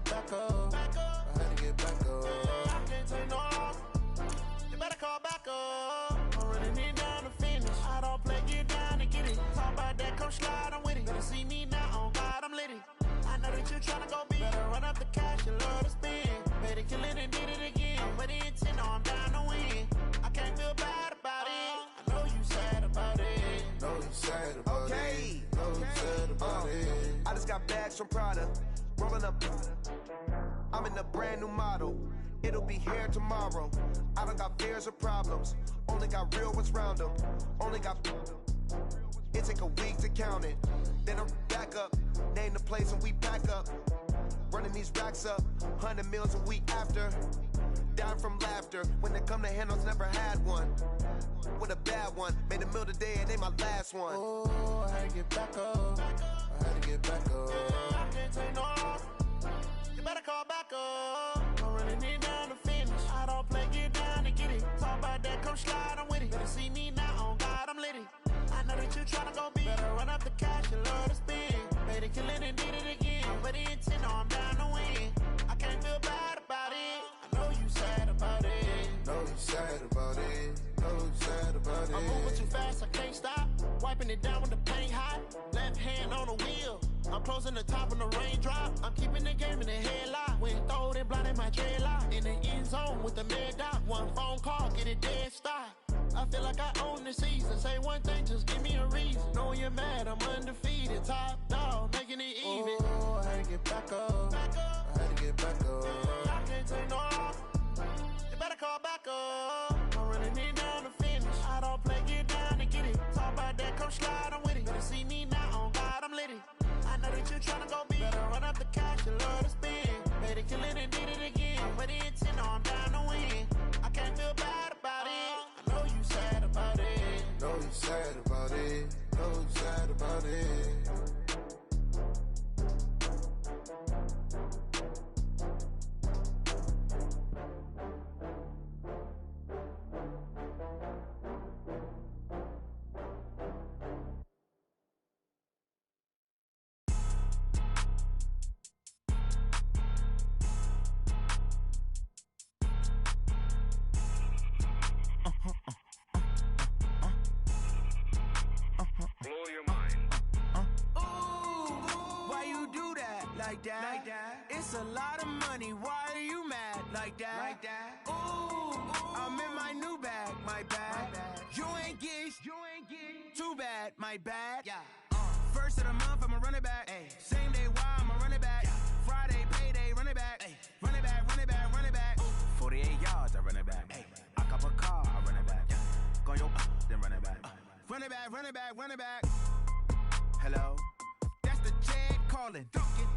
back up. I had to get back up. I can't take no loss. You better call back up. I'm running it down to finish. I don't play, get down and get it. Talk about that, come slide, I'm with it. Better see me now, on God, I'm lit it. I know that you tryna go big. Better run up the cash, you love to spend. Better kill it and did it again. I'm with the intent, no, I'm down to win. I can't feel bad about it. I know you sad about it. Know you sad about it. Know you sad about it. I just got bags from Prada. Rolling up. I'm in a brand new model. It'll be here tomorrow. I don't got fears or problems. Only got real ones round them. Only got. It take a week to count it. Then I'm back up. Name the place and we back up. Running these racks up. 100 meals a week after. Down from laughter. When it come to handles, never had one. With a bad one. Made a meal today and they my last one. Oh, I had to get back up. I had to get back up. I can't take no loss. You better call back up. I'm running it down to finish. I don't play, get down and get it. Talk about that, come slide, I'm with it. Better see me now, on God, I'm lit it. I know that you tryna go big. Better run up the cash, you love to spend. Better kill it and did it again. I'm with the intent, no, I'm down to win. I can't feel bad about it. I know you sad about it. Know you sad about it. Know you sad about it. I'm moving too fast, I can't stop. Wiping it down with the paint hot. Left hand on the wheel. I'm closing the top of the raindrop. I'm keeping the game in the headlock. When throwed and blinded my dreadlock. In the end zone with the mad dot. One phone call, get it dead stop. I feel like I own the season. Say one thing, just give me a reason. Knowing you're mad, I'm undefeated. Top dog, making it even. Oh, I had to get back up. I had to get back up. I can't take no loss. You better call back up. I'm running it down to finish. I don't play, get down and get it. Talk about that, come slide, I'm with it. Better see me now, on God, I'm lit it. I know that you tryna go big. Better run up the cash, you love to spend. Better kill it and did it again. I'm with the intent, no, I'm down to win. I can't feel bad about it. I know you sad about it. Know you sad about it. Know you sad about it. It's a lot of money, why are you mad like that? Ooh, I'm in my new bag, my bad. You ain't get too bad, my bad. First of the month, I'ma run it back. Same day, why I'ma run it back. Friday, payday, run it back. Run it back, run it back, run it back. 48 yards, I run it back. I cop a car, I run it back. Go yo, then run it back. Run it back, run it back, run it back. Hello? That's the jag calling.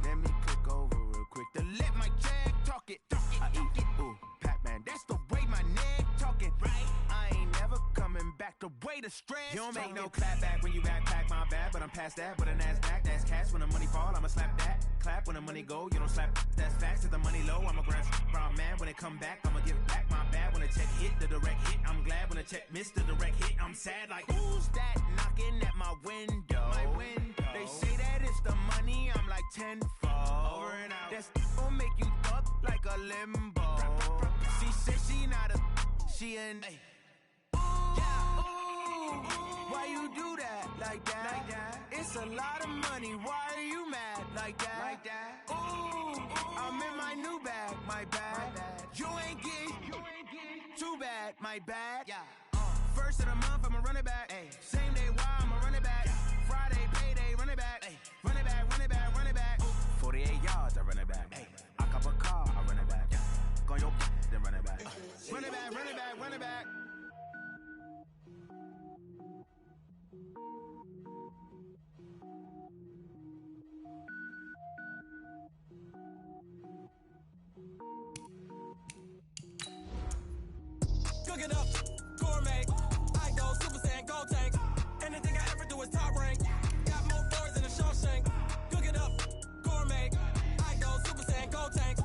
Let me click over real quick to let my jag talk it. I eat it, ooh, Pac-Man. That's the way my neck talking. Right? I ain't never coming back. The way the stress. You don't make no clap back when you backpack, my bad. But I'm past that. With a NASDAQ, that's cash. When the money fall, I'ma slap that. Clap when the money go, you don't slap. That's facts. If the money low, I'ma grab brown man. When it come back, I'ma give back my bad. When the check hit, the direct hit. I'm glad when the check missed the direct hit. I'm sad like, who's that knocking at my window? My window. They say that it's the money, I'm like tenfold. Over and out. That's gon' make you up like a limbo. She said she not a, she an. Ooh, why you do that like that? It's a lot of money, why are you mad like that? Ooh, I'm in my new bag, my bad. You ain't get too bad, my bad. First of the month, I'ma run it back. Same day, why I'ma run it back. Friday, payday, run it back. Run it back, run it back, run it back. 48 yards, I run it back. I cop a car, I run it back. Go yo, then run it back. Run it back, run it back, run it back. Cook it up, gourmet. I go Super Saiyan, go tank. Anything I ever do is top rank. Got more boards than a Shawshank. Cook it up, gourmet. I go Super Saiyan, go tank.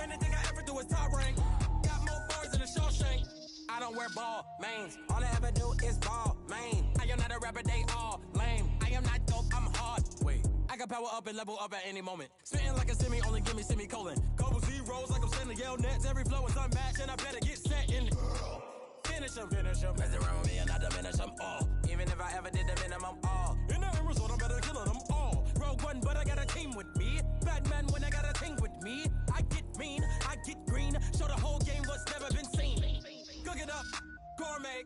Anything I ever do is top rank. Got more boards than a Shawshank. I don't wear ball mains. All I ever do is ball main. I am not a rapper, they all lame. I am not dope, I'm hard. Wait, I can power up and level up at any moment. Spitting like a semi, only give me semicolon. Couple zeros like I'm sending yell nets. Every flow is unmatched, and I better get set in. Finish them. Mess around with me and I diminish them all. Even if I ever did the minimum, all. In the end result, I'm better killing them all. Rogue one, but I got a team with me. Batman when I got a team with me. I get mean, I get green. Show the whole game what's never been seen. Cook it up, gourmet.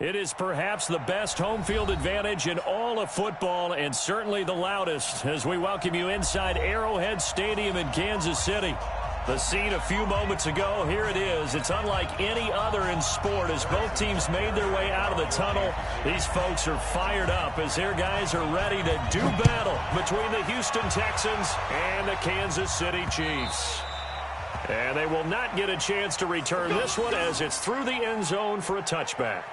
It is perhaps the best home field advantage in all of football, and certainly the loudest, as we welcome you inside Arrowhead Stadium in Kansas City. The scene a few moments ago, here it is. It's unlike any other in sport as both teams made their way out of the tunnel. These folks are fired up as their guys are ready to do battle between the Houston Texans and the Kansas City Chiefs. And they will not get a chance to return this one as it's through the end zone for a touchback.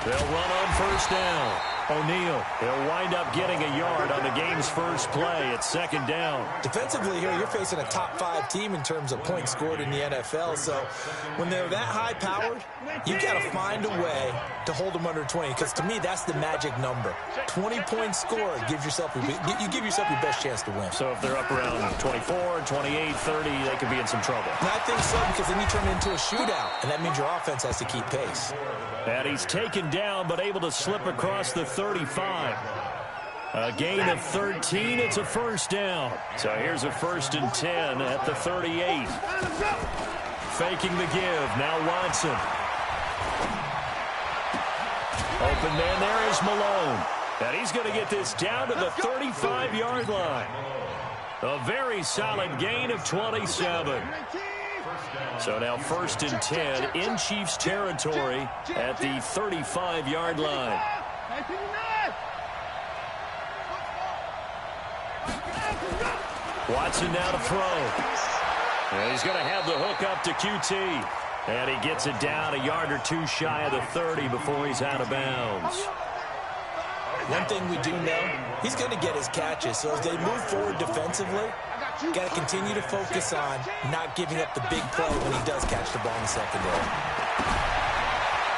They'll run on first down. O'Neal, he'll wind up getting a yard on the game's first play at second down. Defensively here, you're facing a top-5 team in terms of points scored in the NFL. So when they're that high-powered, you've got to find a way to hold them under 20. Because to me, that's the magic number. 20 points scored, you give yourself your best chance to win. So if they're up around 24, 28, 30, they could be in some trouble. And I think so, because then you turn it into a shootout, and that means your offense has to keep pace. And he's taken down, but able to slip across the 35. A gain of 13, it's a first down. So here's a 1st and 10 at the 38. Faking the give, now Watson. Open man there is Malone. And he's going to get this down to the 35-yard line. A very solid gain of 27. So now 1st and 10 in Chiefs territory at the 35-yard line. Watson now to throw. And he's going to have the hook up to QT. And he gets it down a yard or two shy of the 30 before he's out of bounds. One thing we do know, he's going to get his catches. So as they move forward defensively, got to continue to focus on not giving up the big play when he does catch the ball in the secondary.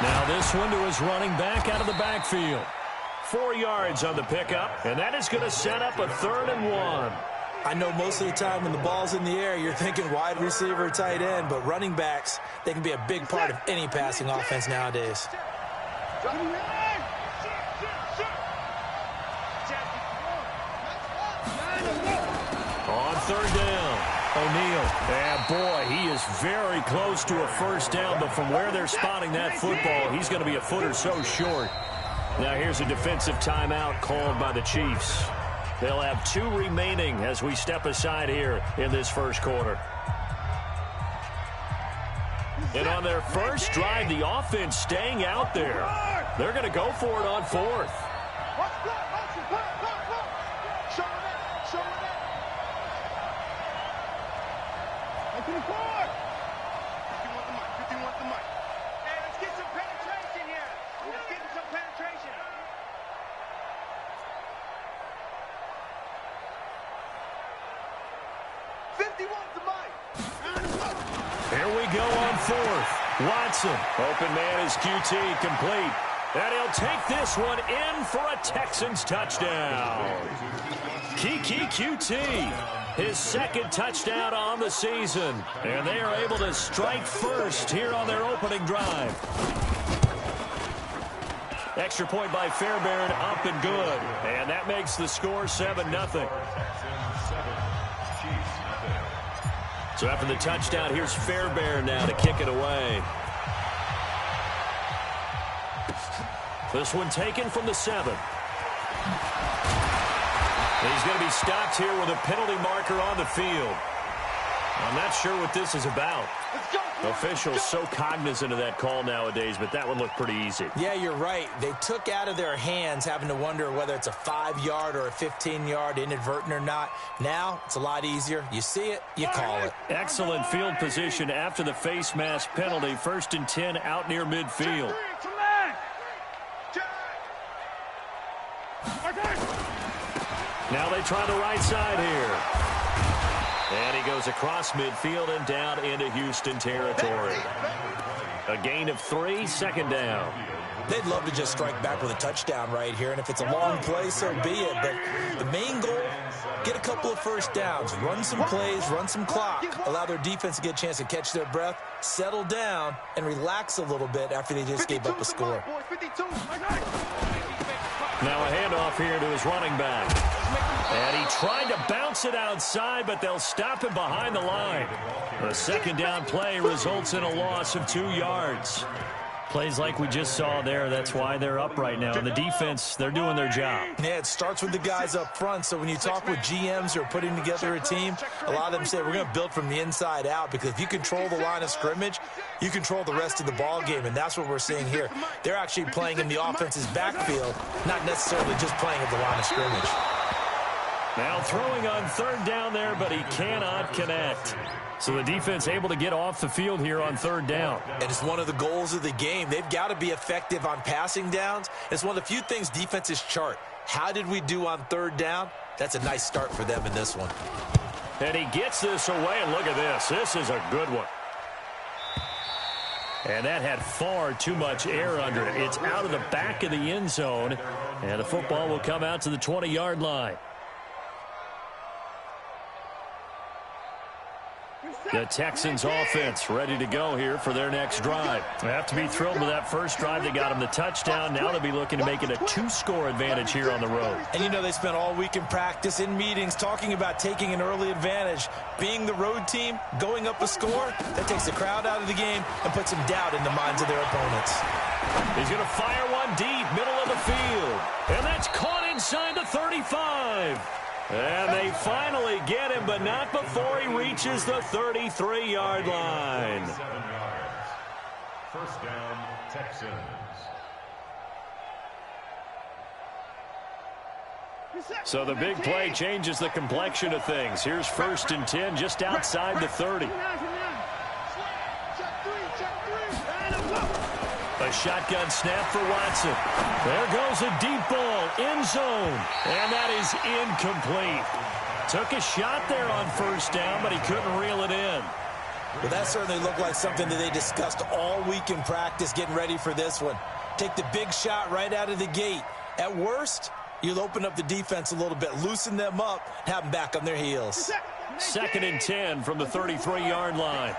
Now this one to his running back out of the backfield. 4 yards on the pickup, and that is going to set up a 3rd and 1. I know most of the time when the ball's in the air, you're thinking wide receiver, tight end, but running backs, they can be a big part of any passing offense nowadays. On 3rd down, O'Neal. And boy, he is very close to a first down, but from where they're spotting that football, he's going to be a foot or so short. Now here's a defensive timeout called by the Chiefs. They'll have 2 remaining as we step aside here in this first quarter. And on their first drive, the offense staying out there. They're going to go for it on 4th. Here we go on 4th. Watson. Open man is QT, complete. And he'll take this one in for a Texans touchdown. Kiki QT, his 2nd touchdown on the season. And they are able to strike first here on their opening drive. Extra point by Fairbairn, up and good. And that makes the score 7-0. So after the touchdown, here's Fairbairn now to kick it away. This one taken from the 7. He's going to be stopped here with a penalty marker on the field. I'm not sure what this is about. Officials so cognizant of that call nowadays, but that one looked pretty easy. Yeah, you're right. They took out of their hands having to wonder whether it's a 5-yard or a 15-yard inadvertent or not. Now, it's a lot easier. You see it, you call it. Excellent field position after the face mask penalty. 1st and 10 out near midfield. Now they try the right side here. And he goes across midfield and down into Houston territory. A gain of 3, second down. They'd love to just strike back with a touchdown right here, and if it's a long play, so be it. But the main goal, get a couple of first downs, run some plays, run some clock, allow their defense to get a chance to catch their breath, settle down, and relax a little bit after they just gave up a score. Now a handoff here to his running back. And he tried to bounce it outside, but they'll stop him behind the line. The second down play results in a loss of 2 yards. Plays like we just saw there, that's why they're up right now. And the defense, they're doing their job. Yeah, it starts with the guys up front. So when you talk with GMs who are putting together a team, a lot of them say we're going to build from the inside out, because if you control the line of scrimmage, you control the rest of the ball game, and that's what we're seeing here. They're actually playing in the offense's backfield, not necessarily just playing at the line of scrimmage. Now throwing on third down there, but he cannot connect. So the defense able to get off the field here on third down. And it's one of the goals of the game. They've got to be effective on passing downs. It's one of the few things defenses chart. How did we do on third down? That's a nice start for them in this one. And he gets this away, and look at this. This is a good one. And that had far too much air under it. It's out of the back of the end zone, and the football will come out to the 20-yard line. The Texans offense ready to go here for their next drive. They have to be thrilled with that first drive. They got them the touchdown. Now they'll be looking to make it a 2-score advantage here on the road. And you know, they spent all week in practice, in meetings, talking about taking an early advantage. Being the road team, going up a score, that takes the crowd out of the game and puts some doubt in the minds of their opponents. He's going to fire one deep, middle of the field. And that's caught inside the 35. And they finally get him, but not before he reaches the 33-yard line. First down, Texans. So the big play changes the complexion of things. Here's 1st and 10 just outside the 30. A shotgun snap for Watson. There goes a deep ball, end zone, and that is incomplete. Took a shot there on first down, but he couldn't reel it in. Well, that certainly looked like something that they discussed all week in practice, getting ready for this one. Take the big shot right out of the gate. At worst, you'll open up the defense a little bit, loosen them up, have them back on their heels. 2nd and 10 from the 33-yard line.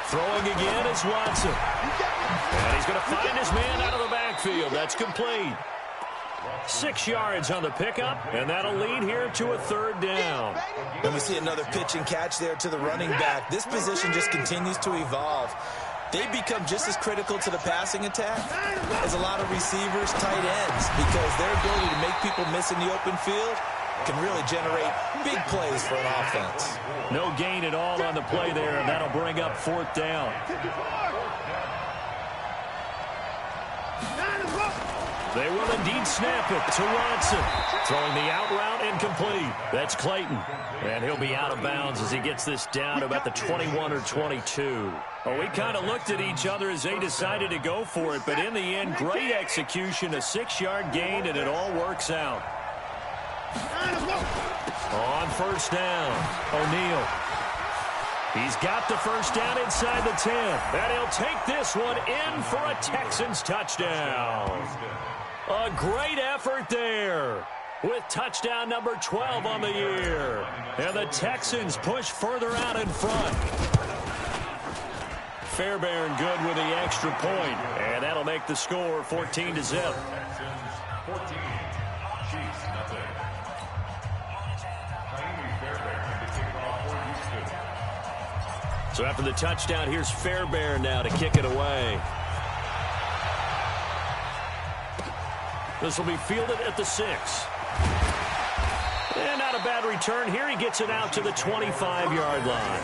Throwing again is Watson. And he's going to find his man out of the backfield. That's complete. 6 yards on the pickup, and that'll lead here to a 3rd down. And we see another pitch and catch there to the running back. This position just continues to evolve. They become just as critical to the passing attack as a lot of receivers, tight ends, because their ability to make people miss in the open field can really generate big plays for an offense. No gain at all on the play there, and that'll bring up 4th down. They will indeed snap it to Watson. Throwing the out route incomplete. That's Clayton. And he'll be out of bounds as he gets this down to about the 21 or 22. Well, we kind of looked at each other as they decided to go for it, but in the end, great execution, a 6-yard gain, and it all works out. On first down, O'Neal. He's got the first down inside the 10. And he'll take this one in for a Texans touchdown. A great effort there with touchdown number 12 on the year. And the Texans push further out in front. Fairbairn good with the extra point. And that'll make the score 14-0. 14, Cheifs, nothing. So after the touchdown, here's Fairbairn now to kick it away. This will be fielded at the 6. And not a bad return here. He gets it out to the 25-yard line.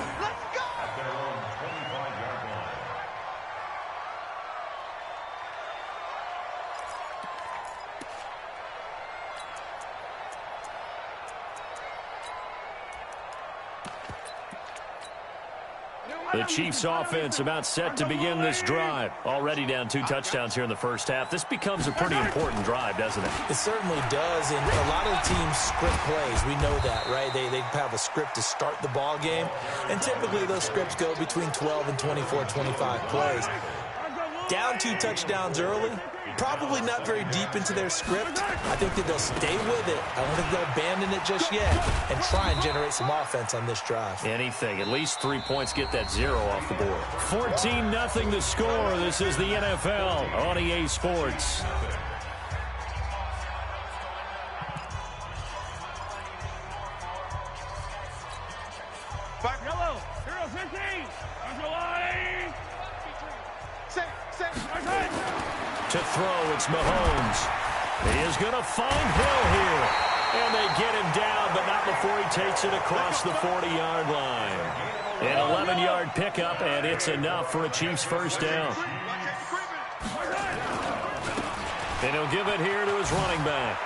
The Chiefs offense about set to begin this drive. Already down 2 touchdowns here in the first half. This becomes a pretty important drive, doesn't it? It certainly does, and a lot of the teams script plays. We know that, right? They have a script to start the ball game, and typically those scripts go between 12 and 24, 25 plays. Down 2 touchdowns early, probably not very deep into their script. I think that they'll stay with it. I don't think they'll abandon it just yet and try and generate some offense on this drive. Anything. At least 3 points, get that 0 off the board. 14-0 the score. This is the NFL on EA Sports. Yellow, 0-15. To throw, it's Mahomes. He is going to find Hill here. And they get him down, but not before he takes it across the 40-yard line. An 11-yard pickup, and it's enough for a Chiefs first down. And he'll give it here to his running back.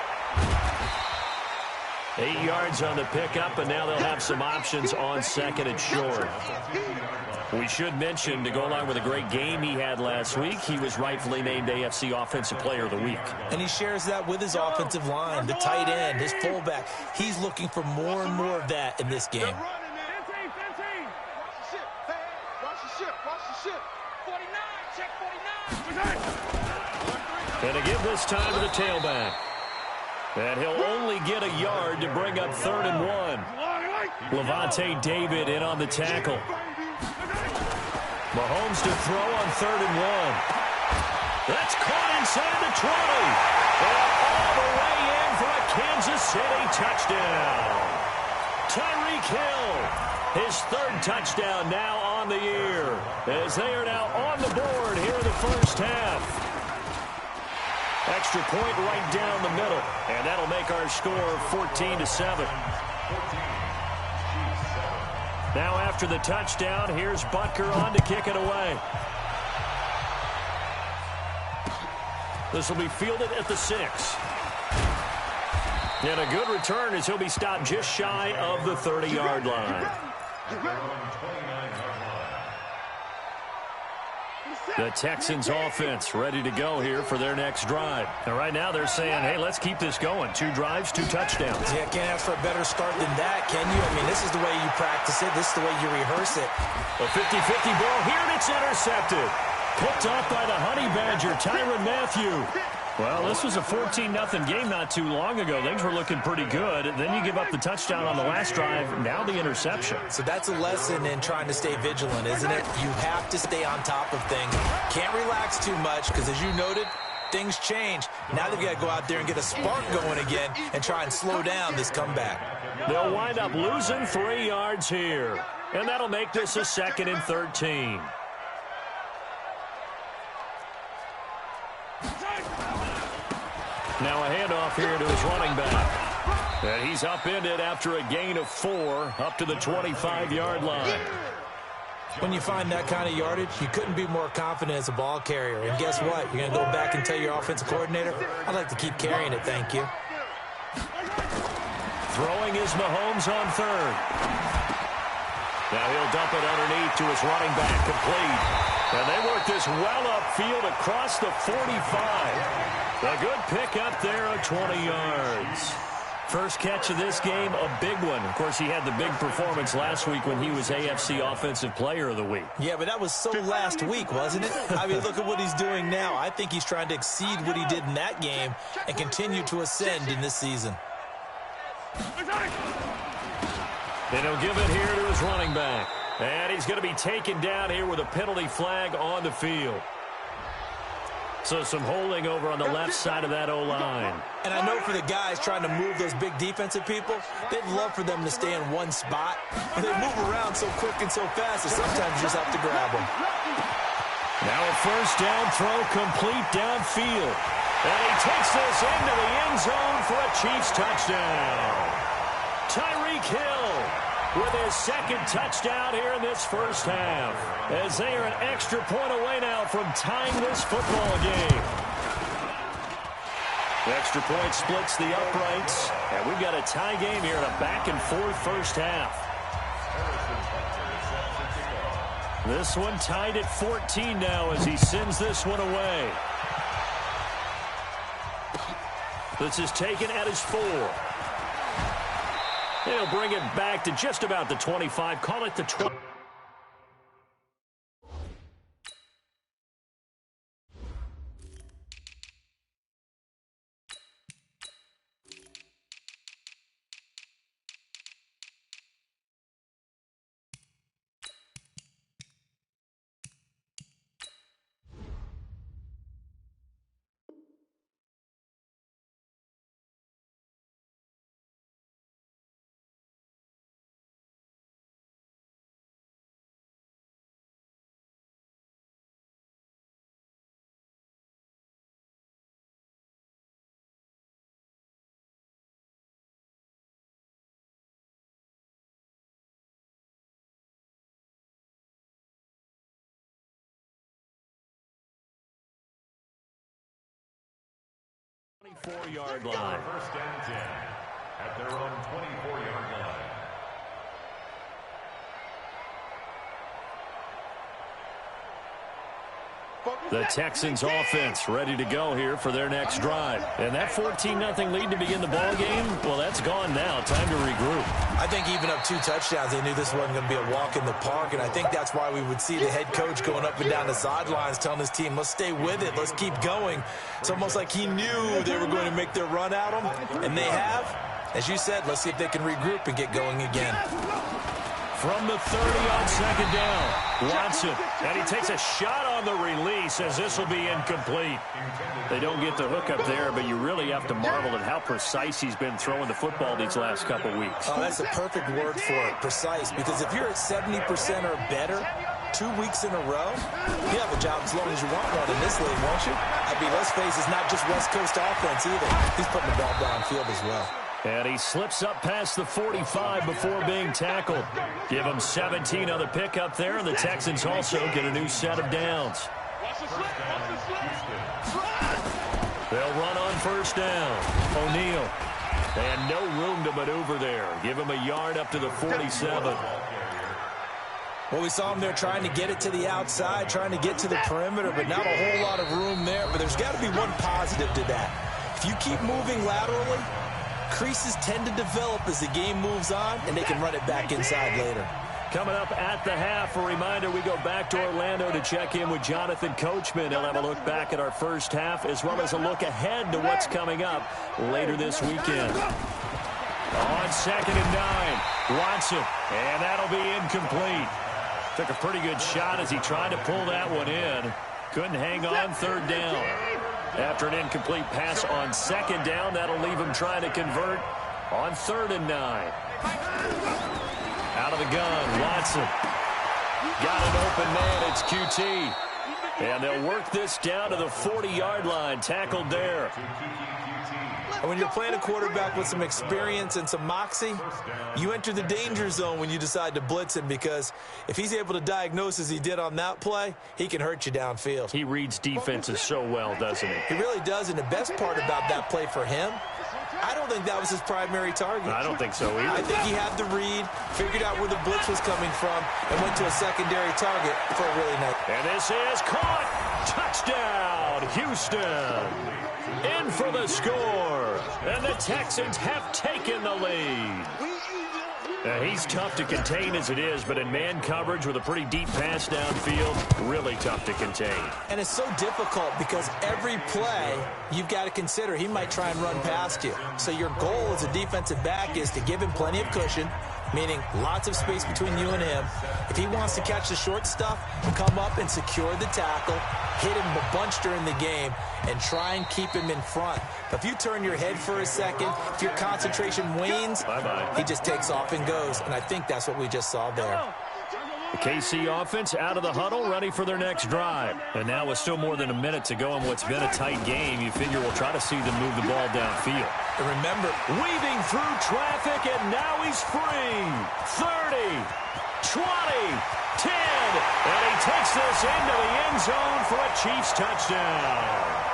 8 yards on the pickup, and now they'll have some options on second and short. We should mention, to go along with a great game he had last week, he was rightfully named AFC Offensive Player of the Week. And he shares that with his offensive line, the tight end, his fullback. He's looking for more and more of that in this game. And to give this time to the tailback. And he'll only get a yard to bring up 3rd and 1. Levante David in on the tackle. Mahomes to throw on 3rd and 1. That's caught inside the 20. And all the way in for a Kansas City touchdown. Tyreek Hill, his 3rd touchdown now on the year, as they are now on the board here in the first half. Extra point right down the middle, and that'll make our score 14-7. Now after the touchdown, here's Butker on to kick it away. This will be fielded at the 6. And a good return as he'll be stopped just shy of the 30-yard line. The Texans offense ready to go here for their next drive. And right now they're saying, hey, let's keep this going. 2 drives, 2 touchdowns. Yeah, can't ask for a better start than that, can you? I mean, this is the way you practice it. This is the way you rehearse it. A 50-50 ball here, and it's intercepted. Picked off by the Honey Badger, Tyrann Mathieu. Well, this was a 14-0 game not too long ago. Things were looking pretty good. Then you give up the touchdown on the last drive. Now the interception. So that's a lesson in trying to stay vigilant, isn't it? You have to stay on top of things. Can't relax too much because, as you noted, things change. Now they've got to go out there and get a spark going again and try and slow down this comeback. They'll wind up losing 3 yards here. And that'll make this a 2nd and 13. Now a handoff here to his running back. And he's upended after a gain of 4 up to the 25-yard line. When you find that kind of yardage, you couldn't be more confident as a ball carrier. And guess what? You're going to go back and tell your offensive coordinator, I'd like to keep carrying it, thank you. Throwing is Mahomes on 3rd. Now he'll dump it underneath to his running back, complete. And they work this well upfield across the 45. A good pick up there of 20 yards. First catch of this game, a big one. Of course, he had the big performance last week when he was AFC Offensive Player of the Week. Yeah, but that was so last week, wasn't it? I mean, look at what he's doing now. I think he's trying to exceed what he did in that game and continue to ascend in this season. And he'll give it here to his running back. And he's going to be taken down here with a penalty flag on the field. So some holding over on the left side of that O-line. And I know for the guys trying to move those big defensive people, they'd love for them to stay in one spot. But they move around so quick and so fast that sometimes you just have to grab them. Now a first down throw complete downfield. And he takes this into the end zone for a Chiefs touchdown. Tyreek Hill with his 2nd touchdown here in this first half, as they are an extra point away now from tying this football game. The extra point splits the uprights, and we've got a tie game here in a back-and-forth first half. This one tied at 14 now as he sends this one away. This is taken at his 4. He'll bring it back to just about the 25. Call it the 20. Yard line. First and 10 at their own 24-yard line. The Texans offense ready to go here for their next drive. And that 14-0 lead to begin the ball game, well, that's gone now. Time to regroup. I think even up 2 touchdowns, they knew this wasn't going to be a walk in the park, and I think that's why we would see the head coach going up and down the sidelines telling his team, let's stay with it, let's keep going. It's almost like he knew they were going to make their run at him, and they have. As you said, let's see if they can regroup and get going again. From the 30 on second down, Watson. And he takes a shot on the release as this will be incomplete. They don't get the hook up there, but you really have to marvel at how precise he's been throwing the football these last couple weeks. Oh, that's a perfect word for it, precise, because if you're at 70% or better 2 weeks in a row, you have a job as long as you want one in this league, won't you? I mean, let's face it, it's not just West Coast offense either. He's putting the ball downfield as well. And he slips up past the 45 before being tackled. Give him 17 on the pickup there, and the Texans also get a new set of downs. They'll run on first down. O'Neal. And no room to maneuver there. Give him a yard up to the 47. Well, we saw him there trying to get it to the outside, trying to get to the perimeter, but not a whole lot of room there. But there's got to be one positive to that. If you keep moving laterally, creases tend to develop as the game moves on, and they can run it back inside later. Coming up at the half, a reminder, we go back to Orlando to check in with Jonathan Coachman. He'll have a look back at our first half, as well as a look ahead to what's coming up later this weekend. On 2nd and 9, Watson, and that'll be incomplete. Took a pretty good shot as he tried to pull that one in. Couldn't hang on 3rd down. After an incomplete pass on 2nd down, that'll leave him trying to convert on 3rd and 9. Out of the gun, Watson. Got an open man, it's QT. And they'll work this down to the 40-yard line, tackled there. And when you're playing a quarterback with some experience and some moxie, you enter the danger zone when you decide to blitz him, because if he's able to diagnose as he did on that play, he can hurt you downfield. He reads defenses so well, doesn't he? He really does, and the best part about that play for him, I don't think that was his primary target. I don't think so either. I think he had the read, figured out where the blitz was coming from, and went to a secondary target for a really nice. And this is caught. Touchdown, Houston. In for the score. And the Texans have taken the lead. He's tough to contain as it is, but in man coverage with a pretty deep pass downfield, really tough to contain. And it's so difficult because every play you've got to consider he might try and run past you. So your goal as a defensive back is to give him plenty of cushion, meaning lots of space between you and him. If he wants to catch the short stuff, come up and secure the tackle, hit him a bunch during the game, and try and keep him in front. But if you turn your head for a second, if your concentration wanes, he just takes off and goes. And I think that's what we just saw there. The KC offense out of the huddle, ready for their next drive. And now with still more than a minute to go in what's been a tight game, you figure we'll try to see them move the ball downfield. And remember, weaving through traffic, and now he's free. 30, 20, 10, and he takes this into the end zone for a Chiefs touchdown.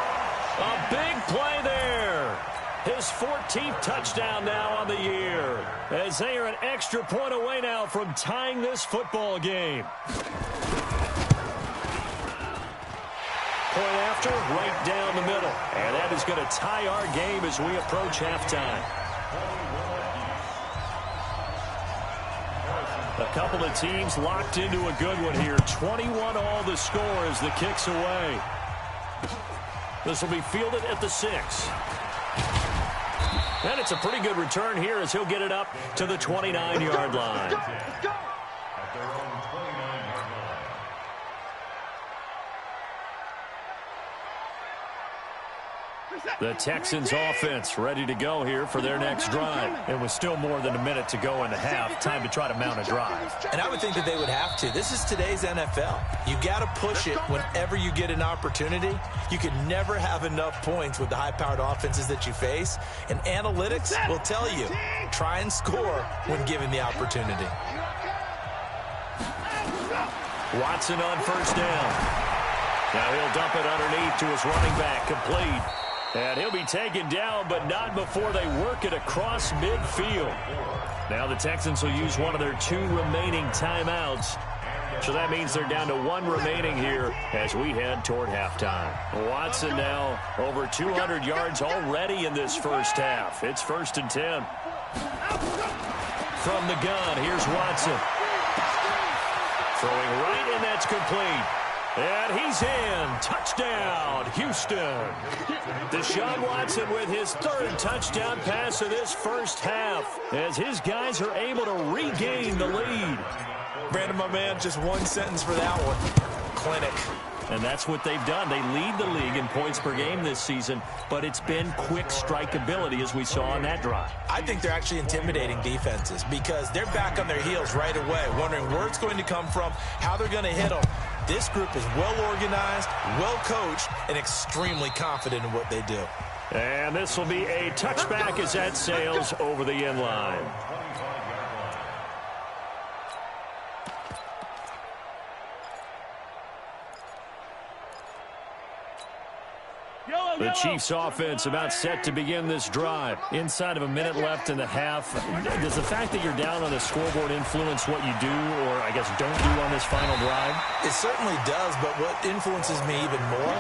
A big play there. His 14th touchdown now on the year, as they are an extra point away now from tying this football game. Point after, right down the middle. And that is going to tie our game as we approach halftime. A couple of teams locked into a good one here. 21 all the score as the kick's away. This will be fielded at the 6. And it's a pretty good return here as he'll get it up to the 29-yard line. The Texans offense ready to go here for their next drive. And with still more than a minute to go in the half, time to try to mount a drive. And I would think that they would have to. This is today's NFL. You got to push it whenever you get an opportunity. You can never have enough points with the high-powered offenses that you face. And analytics will tell you, try and score when given the opportunity. Watson on first down. Now he'll dump it underneath to his running back, complete. And he'll be taken down, but not before they work it across midfield. Now the Texans will use one of their 2 remaining timeouts. So that means they're down to 1 remaining here as we head toward halftime. Watson now over 200 yards already in this first half. It's 1st and 10. From the gun, here's Watson. Throwing right, and that's complete. And he's in. Touchdown, Houston. Deshaun Watson with his 3rd touchdown pass of this first half as his guys are able to regain the lead. Brandon, my man, just one sentence for that one. Clinic. And that's what they've done. They lead the league in points per game this season, but it's been quick strikeability as we saw on that drive. I think they're actually intimidating defenses because they're back on their heels right away, wondering where it's going to come from, how they're going to hit them. This group is well organized, well coached, and extremely confident in what they do. And this will be a touchback as that sails over the end line. The Chiefs offense about set to begin this drive. Inside of a minute left in the half. Does the fact that you're down on the scoreboard influence what you do, or I guess don't do on this final drive? It certainly does, but what influences me even more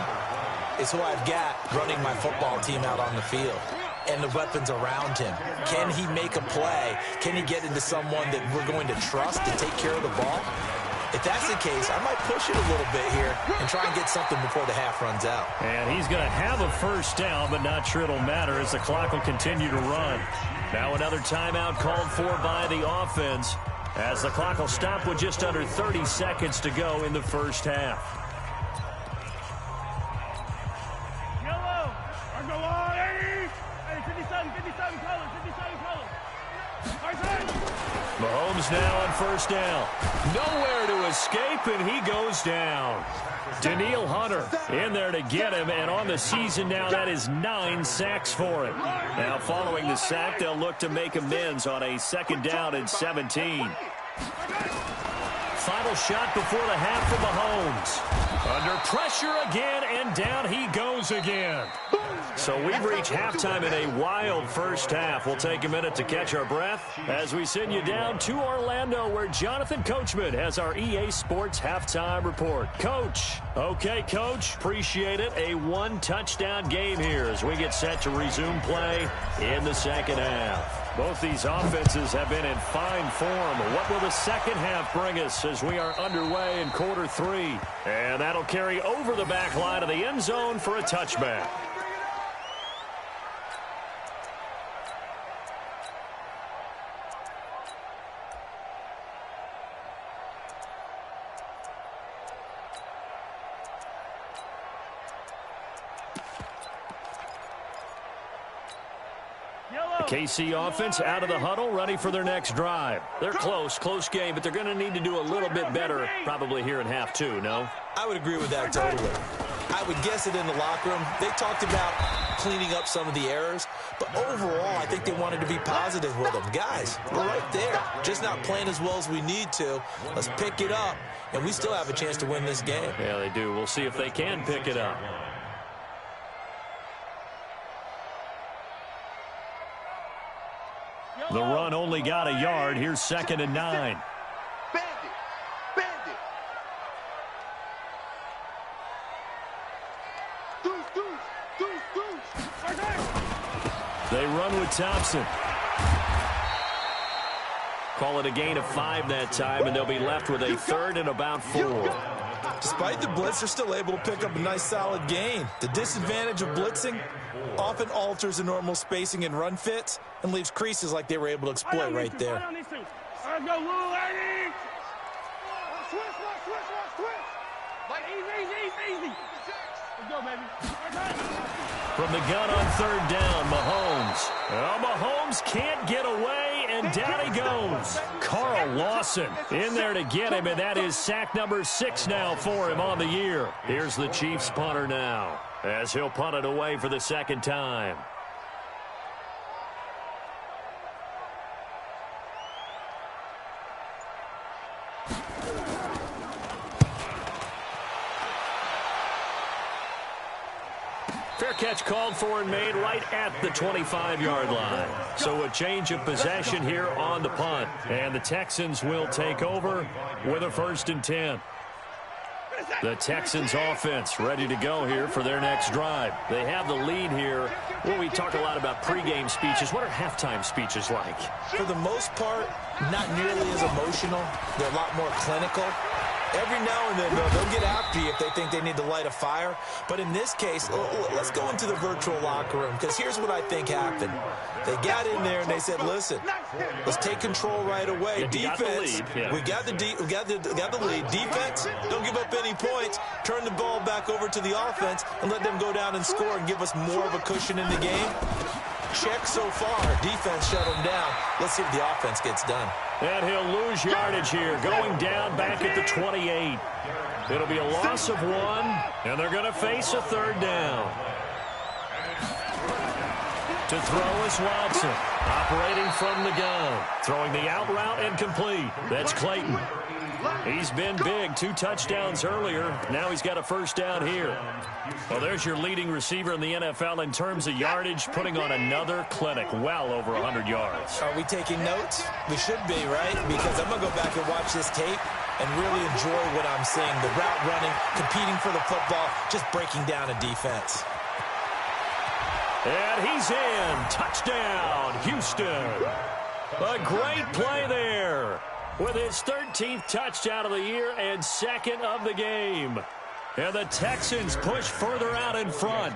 is who I've got running my football team out on the field and the weapons around him. Can he make a play? Can he get into someone that we're going to trust to take care of the ball? If that's the case, I might push it a little bit here and try and get something before the half runs out. And he's going to have a first down, but not sure it'll matter as the clock will continue to run. Now another timeout called for by the offense as the clock will stop with just under 30 seconds to go in the first half. Yellow, or go on, 57 colors, 57 colors. Mahomes now on first down. Nowhere to escape, and he goes down. Daniil Hunter in there to get him, and on the season now, that is 9 sacks for him. Now, following the sack, they'll look to make amends on a 2nd down and 17. Final shot before the half for Mahomes. Under pressure again, and down he goes again. So we've reached halftime in a wild first half. We'll take a minute to catch our breath as we send you down to Orlando, where Jonathan Coachman has our EA Sports halftime report. Coach. Okay, Coach. Appreciate it. A 1-touchdown game here as we get set to resume play in the second half. Both these offenses have been in fine form. What will the second half bring us as we are underway in quarter 3? And that'll carry over the back line of the end zone for a touchback. KC offense out of the huddle, ready for their next drive. They're close game, but they're going to need to do a little bit better probably here in half 2, no? I would agree with that totally. I would guess it in the locker room. They talked about cleaning up some of the errors, but overall, I think they wanted to be positive with them. Guys, we're right there, just not playing as well as we need to. Let's pick it up, and we still have a chance to win this game. Yeah, they do. We'll see if they can pick it up. The run only got a yard. Here's 2nd and 9. They run with Thompson. Call it a gain of 5 that time, and they'll be left with a 3rd and about 4. Despite the blitz, they're still able to pick up a nice solid gain. The disadvantage of blitzing often alters the normal spacing and run fits and leaves creases like they were able to exploit right there. Let's go, Lou, ladies! Switch! Easy! Let's go, baby. From the gun on 3rd down, Mahomes. Well, Mahomes can't get away, and down he goes. Carl Lawson in there to get him, and that is sack number 6 now for him on the year. Here's the Chiefs punter now, as he'll punt it away for the 2nd time. Fair catch called for and made right at the 25-yard line. So a change of possession here on the punt. And the Texans will take over with a 1st and 10. The Texans offense ready to go here for their next drive. They have the lead here. Well, we talk a lot about pregame speeches. What are halftime speeches like? For the most part, not nearly as emotional. They're a lot more clinical. Every now and then, they'll get after you if they think they need to light a fire. But in this case, let's go into the virtual locker room, because here's what I think happened. They got in there and they said, listen, let's take control right away. Yeah, defense, we got the lead. Defense, don't give up any points. Turn the ball back over to the offense and let them go down and score and give us more of a cushion in the game. Check so far. Defense shut them down. Let's see if the offense gets done. And he'll lose yardage here, going down back at the 28. It'll be a loss of 1, and they're going to face a 3rd down. To throw is Watson, operating from the gun. Throwing the out route and complete. That's Clayton. He's been big, 2 touchdowns earlier. Now he's got a 1st down here. Well, there's your leading receiver in the NFL in terms of yardage, putting on another clinic, well over 100 yards. Are we taking notes? We should be, right? Because I'm going to go back and watch this tape and really enjoy what I'm seeing. The route running, competing for the football, just breaking down a defense. And he's in. Touchdown, Houston. A great play there, with his 13th touchdown of the year and 2nd of the game. And the Texans push further out in front.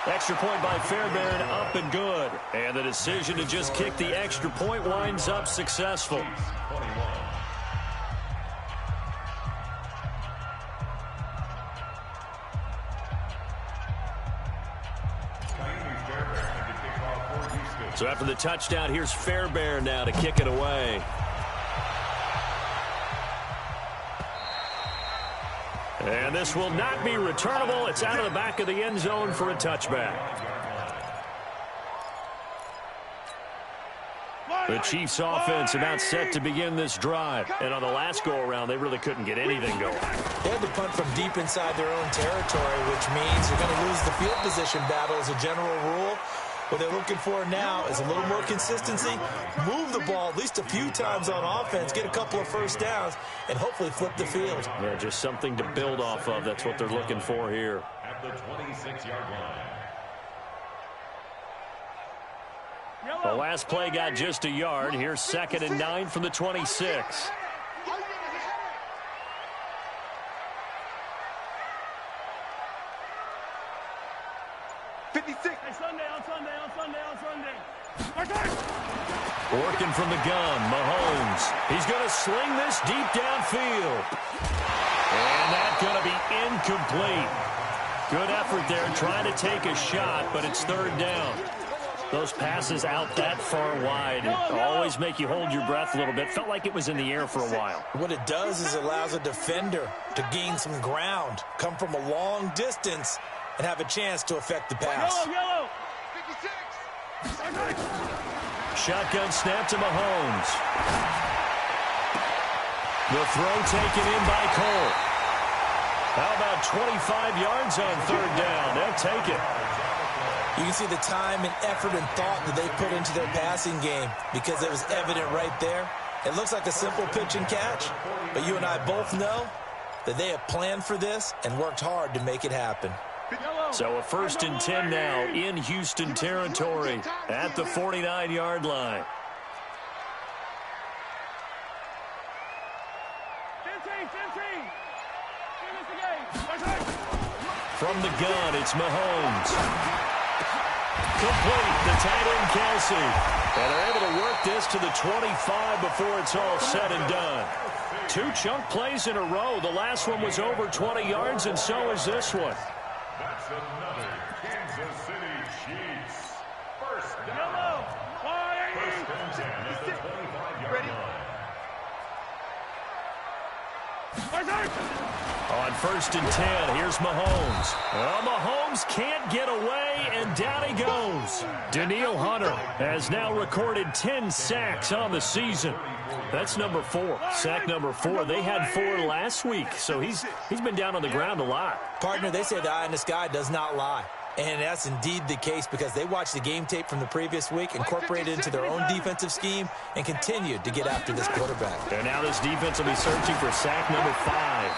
Extra point by Fairbairn, up and good. And the decision to just kick the extra point winds up successful. So after the touchdown, here's Fairbairn now to kick it away. And this will not be returnable. It's out of the back of the end zone for a touchback. The Chiefs offense about set to begin this drive. And on the last go-around, they really couldn't get anything going. They had to punt from deep inside their own territory, which means you're going to lose the field position battle as a general rule. What they're looking for now is a little more consistency, move the ball at least a few times on offense, get a couple of 1st downs, and hopefully flip the field. Yeah, just something to build off of. That's what they're looking for here. At the 26-yard line. The last play got just a yard. Here's 2nd and 9 from the 26. Working from the gun, Mahomes. He's going to sling this deep downfield. And that's going to be incomplete. Good effort there trying to take a shot, but it's 3rd down. Those passes out that far wide always make you hold your breath a little bit. Felt like it was in the air for a while. What it does is it allows a defender to gain some ground, come from a long distance, and have a chance to affect the pass. Yellow. 56. Shotgun snap to Mahomes. The throw taken in by Cole. How about 25 yards on 3rd down? They'll take it. You can see the time and effort and thought that they put into their passing game because it was evident right there. It looks like a simple pitch and catch, but you and I both know that they have planned for this and worked hard to make it happen. So a 1st and 10 now in Houston territory at the 49-yard line. 15. Finish the game. From the gun, it's Mahomes. Complete, the tight end Kelsey. And they're able to work this to the 25 before it's all said and done. 2 chunk plays in a row. The last one was over 20 yards, and so is this one. That's another Kansas City Chiefs. First down. First and 10 at the 25-yard line. On 1st and 10, here's Mahomes. Well, Mahomes can't get away, and down he goes. Danielle Hunter has now recorded 10 sacks on the season. That's number 4. Sack number 4. They had 4 last week, so he's been down on the ground a lot. Partner, they say the eye in the sky does not lie. And that's indeed the case because they watched the game tape from the previous week, incorporated it into their own defensive scheme, and continued to get after this quarterback. And now this defense will be searching for sack number 5.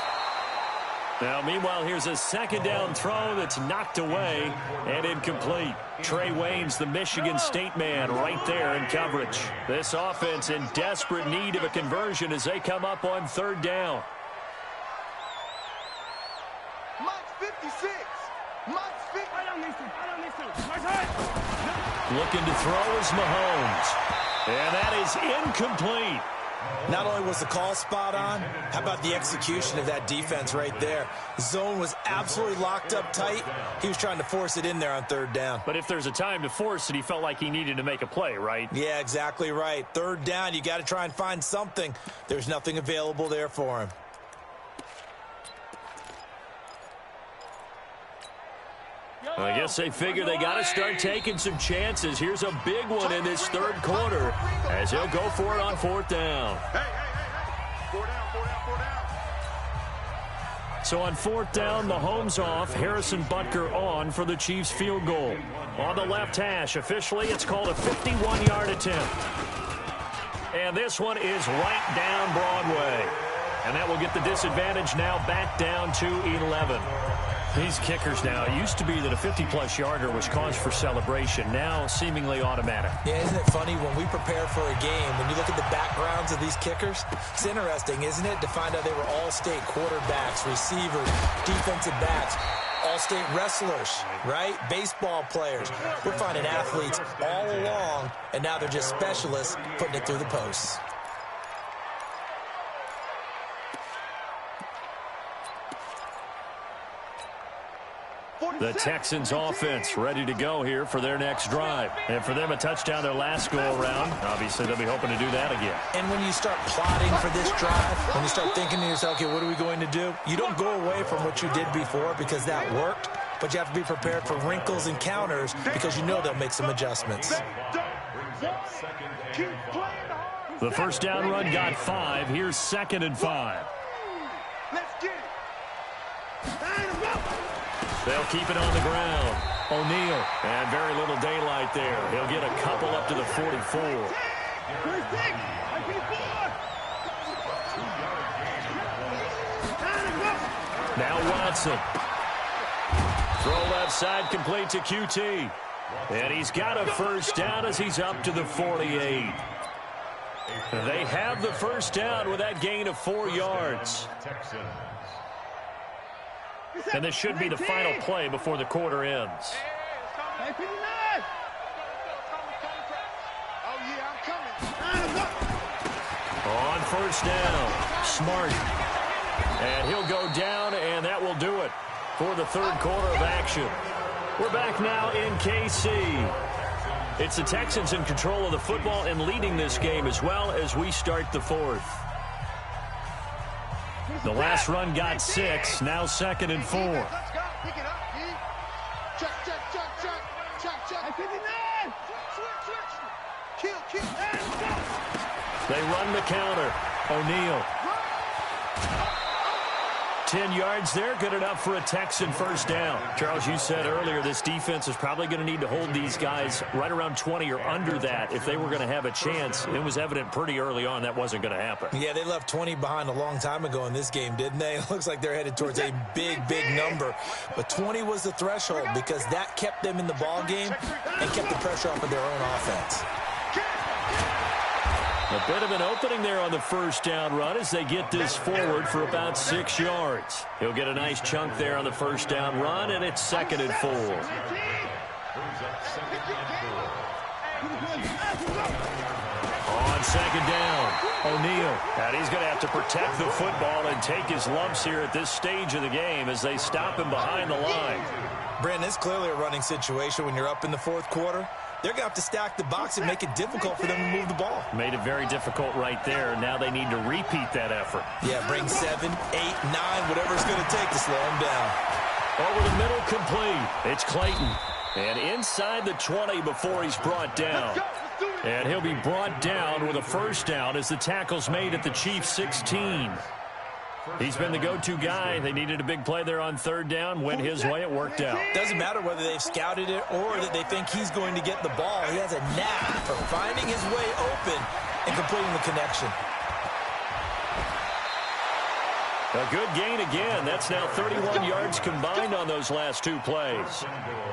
Now, meanwhile, here's a 2nd down throw that's knocked away and incomplete. Trey Waynes, the Michigan State man, right there in coverage. This offense in desperate need of a conversion as they come up on 3rd down. Looking to throw is Mahomes. And that is incomplete. Not only was the call spot on, how about the execution of that defense right there? Zone was absolutely locked up tight. He was trying to force it in there on 3rd down. But if there's a time to force it, he felt like he needed to make a play, right? Yeah, exactly right. 3rd down, you got to try and find something. There's nothing available there for him. I guess they figure they got to start taking some chances. Here's a big one in this 3rd quarter as he'll go for it on 4th down. So on 4th down, Mahomes off, Harrison Butker on for the Chiefs field goal. On the left hash, officially it's called a 51-yard attempt. And this one is right down Broadway. And that will get the disadvantage now back down to 11. These kickers now, it used to be that a 50-plus yarder was cause for celebration, now seemingly automatic. Yeah, isn't it funny when we prepare for a game, when you look at the backgrounds of these kickers, it's interesting, isn't it, to find out they were all-state quarterbacks, receivers, defensive backs, all-state wrestlers, right? Baseball players. We're finding athletes all along, and now they're just specialists putting it through the posts. The Texans offense ready to go here for their next drive. And for them, a touchdown their last go-around. Obviously, they'll be hoping to do that again. And when you start plotting for this drive, when you start thinking to yourself, okay, what are we going to do? You don't go away from what you did before because that worked, but you have to be prepared for wrinkles and counters because you know they'll make some adjustments. The 1st down run got 5. Here's 2nd and 5. Let's get it. They'll keep it on the ground. O'Neal, and very little daylight there. He'll get a couple up to the 44. Now Watson. Throw left side complete to QT. And he's got a 1st down as he's up to the 48. They have the 1st down with that gain of 4 yards. And this should be the final play before the quarter ends. On 1st down, Smart. And he'll go down, and that will do it for the 3rd quarter of action. We're back now in KC. It's the Texans in control of the football and leading this game as well as we start the 4th. The last run got 6, now 2nd and 4. They run the counter. O'Neal. 10 yards there, good enough for a Texan first down. Charles, you said earlier this defense is probably going to need to hold these guys right around 20 or under that if they were going to have a chance. It was evident pretty early on that wasn't going to happen. Yeah, they left 20 behind a long time ago in this game, didn't they? It looks like they're headed towards a big number. But 20 was the threshold because that kept them in the ball game and kept the pressure off of their own offense. A bit of an opening there on the first down run as they get this forward for about 6 yards. He'll get a nice chunk there on the first down run, and it's 2nd and 4. On 2nd down, O'Neal. And he's going to have to protect the football and take his lumps here at this stage of the game as they stop him behind the line. Brandon, it's clearly a running situation when you're up in the fourth quarter. They're going to have to stack the box and make it difficult for them to move the ball. Made it very difficult right there. Now they need to repeat that effort. Yeah, bring 7, 8, 9, whatever it's going to take to slow them down. Over the middle, complete. It's Clayton. And inside the 20 before he's brought down. And he'll be brought down with a first down as the tackle's made at the Chiefs 16. He's been the go-to guy. They needed a big play there on 3rd down. Went his way. It worked out. Doesn't matter whether they've scouted it or that they think he's going to get the ball. He has a knack for finding his way open and completing the connection. A good gain again. That's now 31 yards combined on those last 2 plays.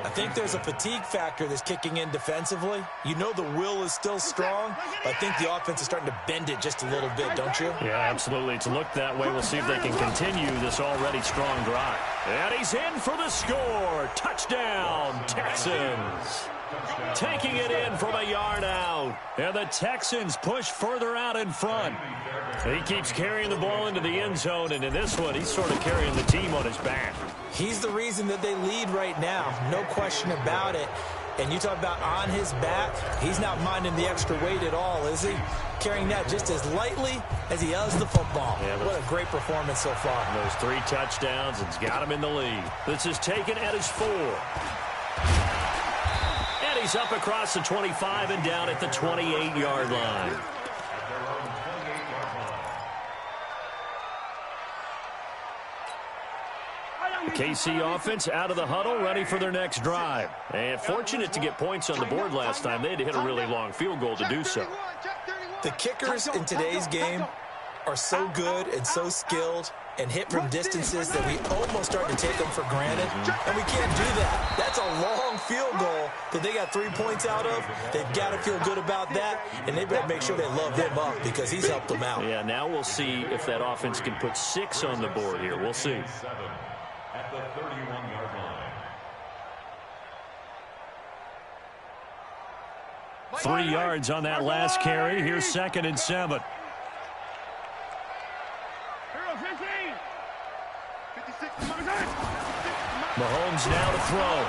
I think there's a fatigue factor that's kicking in defensively. You know the will is still strong, but I think the offense is starting to bend it just a little bit, don't you? Yeah, absolutely. It's looked that way. We'll see if they can continue this already strong drive. And he's in for the score. Touchdown, Texans. Taking it in from a yard out. And the Texans push further out in front. He keeps carrying the ball into the end zone, and in this one, he's sort of carrying the team on his back. He's the reason that they lead right now. No question about it. And you talk about on his back, he's not minding the extra weight at all, is he? Carrying that just as lightly as he does the football. Yeah, what a great performance so far. Those 3 touchdowns, it's got him in the lead. This is taken at his 4. And he's up across the 25 and down at the 28-yard line. The KC offense out of the huddle, ready for their next drive. And fortunate to get points on the board last time. They had to hit a really long field goal to do so. The kickers in today's game are so good and so skilled and hit from distances that we almost start to take them for granted. And we can't do that. That's a long field goal that they got 3 points out of. They've got to feel good about that, and they better make sure they love him up because he's helped them out. Yeah, now we'll see if that offense can put 6 on the board here. We'll see. At the 31-yard line. 3 yards on that last carry. Here's 2nd and 7. Mahomes now to throw.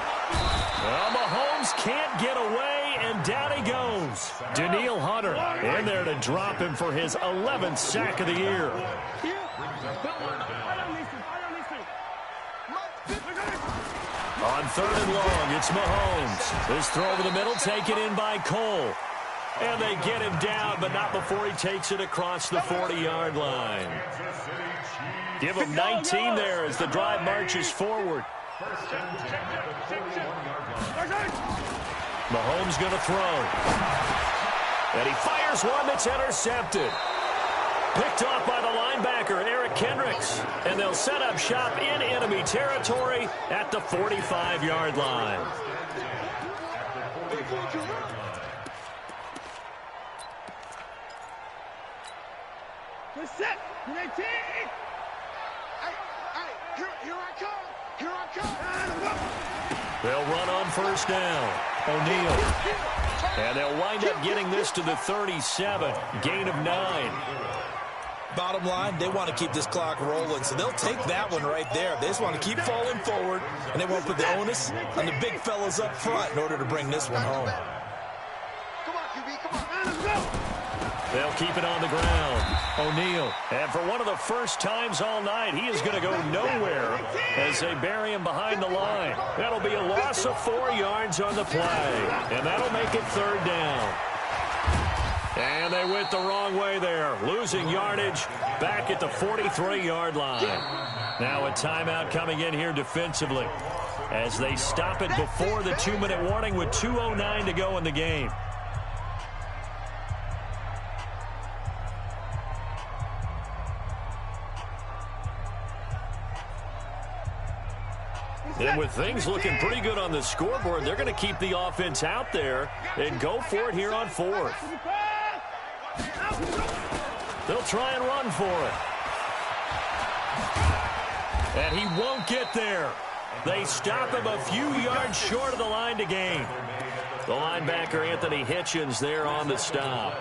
Well, Mahomes can't get away, and down he goes. Danielle Hunter in there to drop him for his 11th sack of the year. On 3rd and long, it's Mahomes. His throw over the middle taken in by Cole. And they get him down, but not before he takes it across the 40-yard line. Give him 19 there as the drive marches forward. Mahomes going to throw. And he fires one that's intercepted. Picked off by the linebacker, Eric Kendricks. And they'll set up shop in enemy territory at the 45-yard line. Set. Here I come. Here I come. They'll run on first down. O'Neal. And they'll wind up getting this to the 37. Gain of 9. Bottom line, they want to keep this clock rolling, so they'll take that one right there. They just want to keep falling forward, and they won't put the onus on the big fellas up front in order to bring this one home. Come on, QB. Come on. Let's go. They'll keep it on the ground. O'Neal. And for one of the first times all night, he is going to go nowhere as they bury him behind the line. That'll be a loss of 4 yards on the play. And that'll make it 3rd down. And they went the wrong way there, losing yardage back at the 43-yard line. Now a timeout coming in here defensively as they stop it before the 2-minute warning with 2:09 to go in the game. And with things looking pretty good on the scoreboard, they're going to keep the offense out there and go for it here on 4th. They'll try and run for it. And he won't get there. They stop him a few yards short of the line to gain. The linebacker, Anthony Hitchens, there on the stop.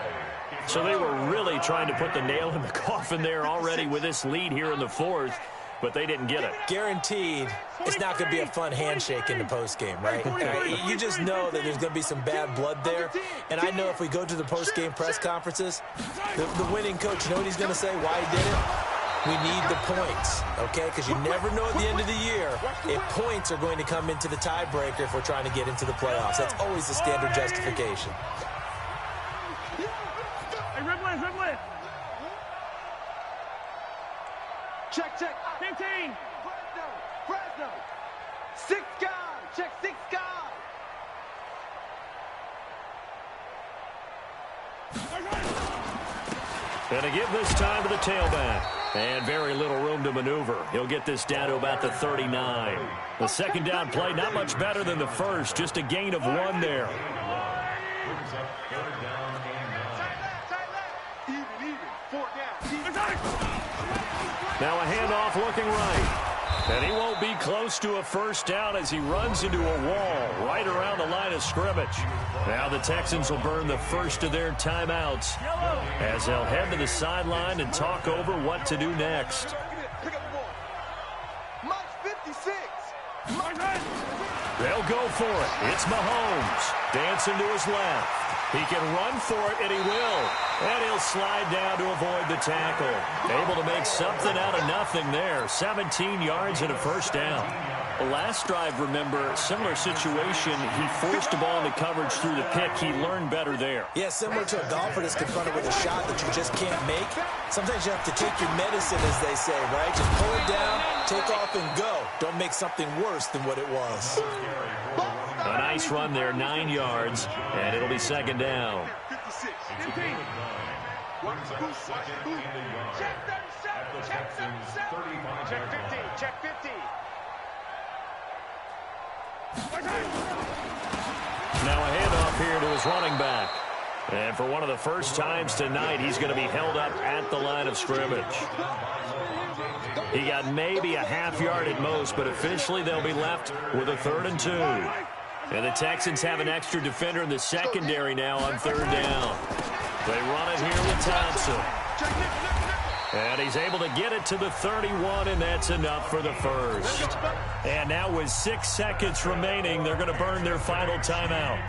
So they were really trying to put the nail in the coffin there already with this lead here in the 4th, but they didn't get it. Guaranteed it's not going to be a fun handshake in the postgame, right? You just know that there's going to be some bad blood there. And I know if we go to the postgame press conferences, the winning coach, you know what he's going to say, why he did it? We need the points, okay? Because you never know at the end of the year if points are going to come into the tiebreaker if we're trying to get into the playoffs. That's always the standard justification. Hey, Red. Check. 15. Fresno. 6 guys. Check 6 guys. And to give this time to the tailback. And very little room to maneuver. He'll get this down to about the 39. The second down play, not much better than the first. Just a gain of 1 there. Even. 4 down. Now a handoff looking right. And he won't be close to a first down as he runs into a wall right around the line of scrimmage. Now the Texans will burn the first of their timeouts as they'll head to the sideline and talk over what to do next. Pick up the ball. Mike's 56. They'll go for it. It's Mahomes dancing to his left. He can run for it, and he will. And he'll slide down to avoid the tackle. Able to make something out of nothing there. 17 yards and a first down. The last drive, remember, similar situation. He forced a ball into coverage through the pick. He learned better there. Yeah, similar to a golfer that's confronted with a shot that you just can't make. Sometimes you have to take your medicine, as they say, right? Just pull it down, take off, and go. Don't make something worse than what it was. A nice run there, 9 yards, and it'll be second down. 56. 15. Check 15. Check 15. Now a handoff here to his running back. And for one of the first times tonight, he's going to be held up at the line of scrimmage. He got maybe a half yard at most, but officially they'll be left with a 3rd and 2. And the Texans have an extra defender in the secondary now on 3rd down. They run it here with Thompson. And he's able to get it to the 31, and that's enough for the first. And now with 6 seconds remaining, they're going to burn their final timeout.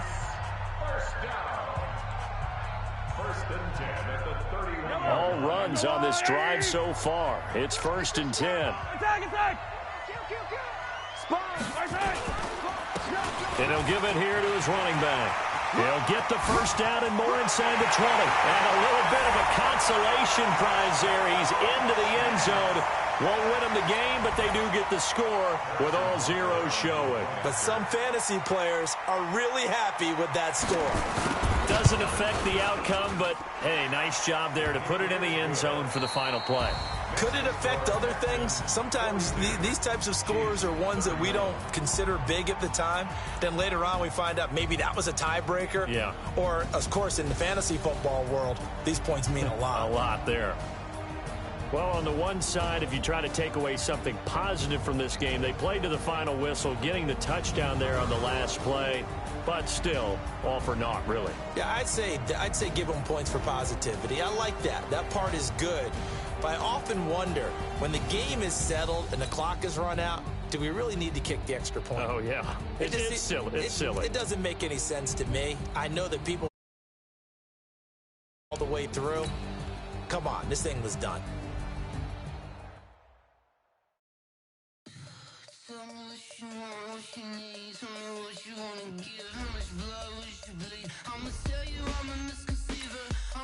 First and 10 at the 31. All runs on this drive so far. It's 1st and 10. Attack! And he'll give it here to his running back. He'll get the first down and more inside the 20. And a little bit of a consolation prize there. He's into the end zone. Won't win them the game, but they do get the score with all zeros showing. But some fantasy players are really happy with that score. Doesn't affect the outcome, but, hey, nice job there to put it in the end zone for the final play. Could it affect other things? Sometimes these types of scores are ones that we don't consider big at the time. Then later on we find out maybe that was a tiebreaker. Yeah. Or, of course, in the fantasy football world, these points mean a lot. A lot there. Well, on the one side, if you try to take away something positive from this game, they played to the final whistle, getting the touchdown there on the last play. But still, all for naught, really. Yeah, I'd say give them points for positivity. I like that. That part is good. But I often wonder, when the game is settled and the clock is run out, do we really need to kick the extra point? Oh, yeah. It's silly. It's silly. It doesn't make any sense to me. I know that people all the way through. Come on, this thing was done.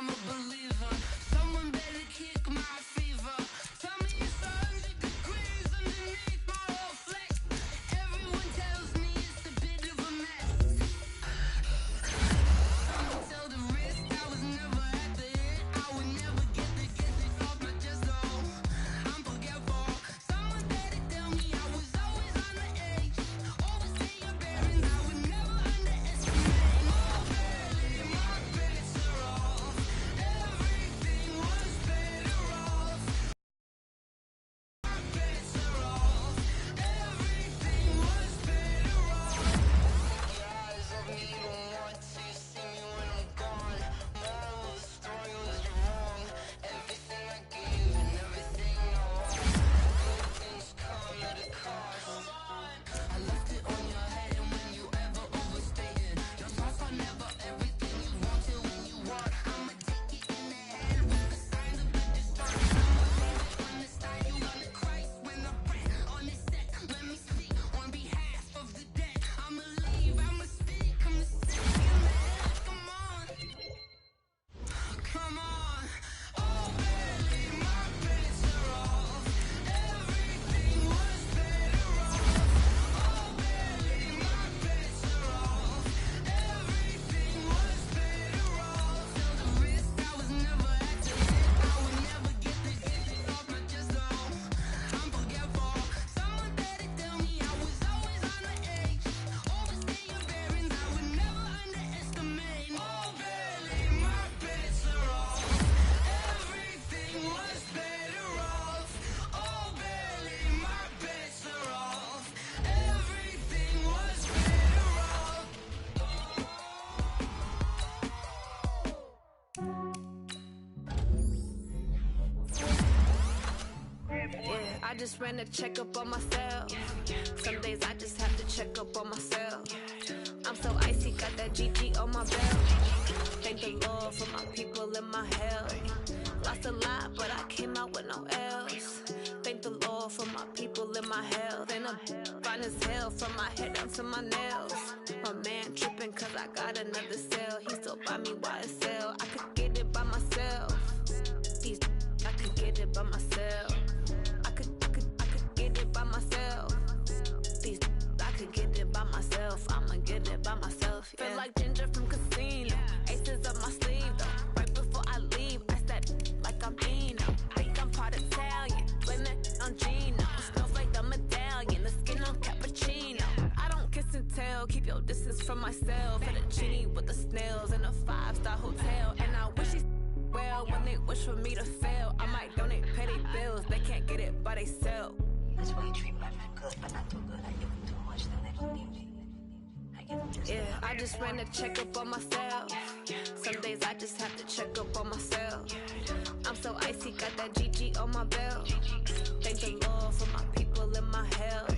I'm a believer. Someone better kick my fever. Tell me it's 100 degrees underneath my whole flex. Everyone tells me it's a bit of a mess. Someone tell the wrist I was never at the hit. I would never get it off my chest though. I'm forgetful. Someone better tell me I was always on the edge. Overstay your bearings, I would never underestimate. Oh, barely, my bets are off. Everything was better off. My bets are off. Everything was better off. Your eyes of me don't want to see me when I'm gone. Moral of the story was wrong. Everything I gave and everything I want. Good things come at a cost. I left it on your head, and when you ever overstay it, your thoughts are never everything you wanted when you want. I'ma take it in the head with the signs of the destruction. I'ma leave it on the side. You gonna Christ when I press on this set. Let me speak on behalf of the dead. I'ma leave, I'ma speak, I'ma sit in the head. Come on, come on. Oh, barely, my bets are off. Everything was better off. Oh, barely, my bets are off. Everything was better off. Tell the wrist I was never at the hit. I would never get it off my chest though. I'm forgetful. Someone better tell me I was always on the edge. Overstay your bearings, I would never underestimate. Oh, barely, my bets are off. Everything was better off. Oh, barely, my bets are off. Everything was better off. Yeah, I just ran a checkup on myself. Some days I just have to check up on myself. I'm so icy, got that GG on my belt. Thank the Lord for my people in my health. Lost a lot, but I came out with no L's. Thank the Lord for my people in my health. And I'm fine as hell from my head down to my nails. My man tripping cause I got another cell. He still buy me YSL. I could get it by myself. I could get it by myself. I could get it by myself. I could get it by myself. I'ma get it by myself. Yeah. Feel like Ginger from Casino. Aces up my sleeve though. Right before I leave, I step like I'm Dino. Think I'm part Italian. Blame it on Gino. Snowflake the medallion. The skin on cappuccino. I don't kiss and tell. Keep your distance from myself. Fettuccine with the snails in a 5-star hotel. And I wish he's well when they wish for me to fail. I might donate, pay their bills. They can't get it by they self. That's why you treat my friend good, but not too good. I give them too much, then they don't need me. I give them just Yeah, I just ran a checkup on myself. Some days I just have to check up on myself. I'm so icy, got that GG on my belt. Thank the Lord for my people in my health.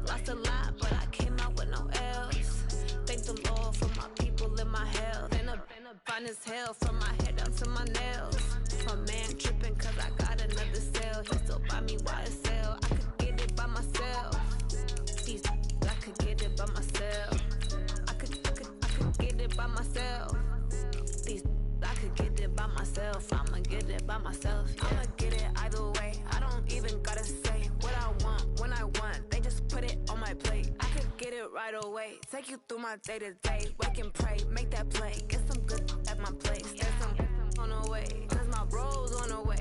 Lost a lot, but I came out with no L's. Thank the Lord for my people in my health. And I'm fine as hell from my head down to my nails. My man tripping cause I got another cell. He still buy me YSL. I could get it by myself. I could get it by myself. I could get it by myself. I could get it by myself. I'ma get it by myself. Yeah. I'ma get it either way. I don't even gotta say what I want when I want. They just put it on my plate. I could get it right away. Take you through my day to day. Wake and pray, make that play. Get some good at my place. There's some on the way. Cause my bros on the way.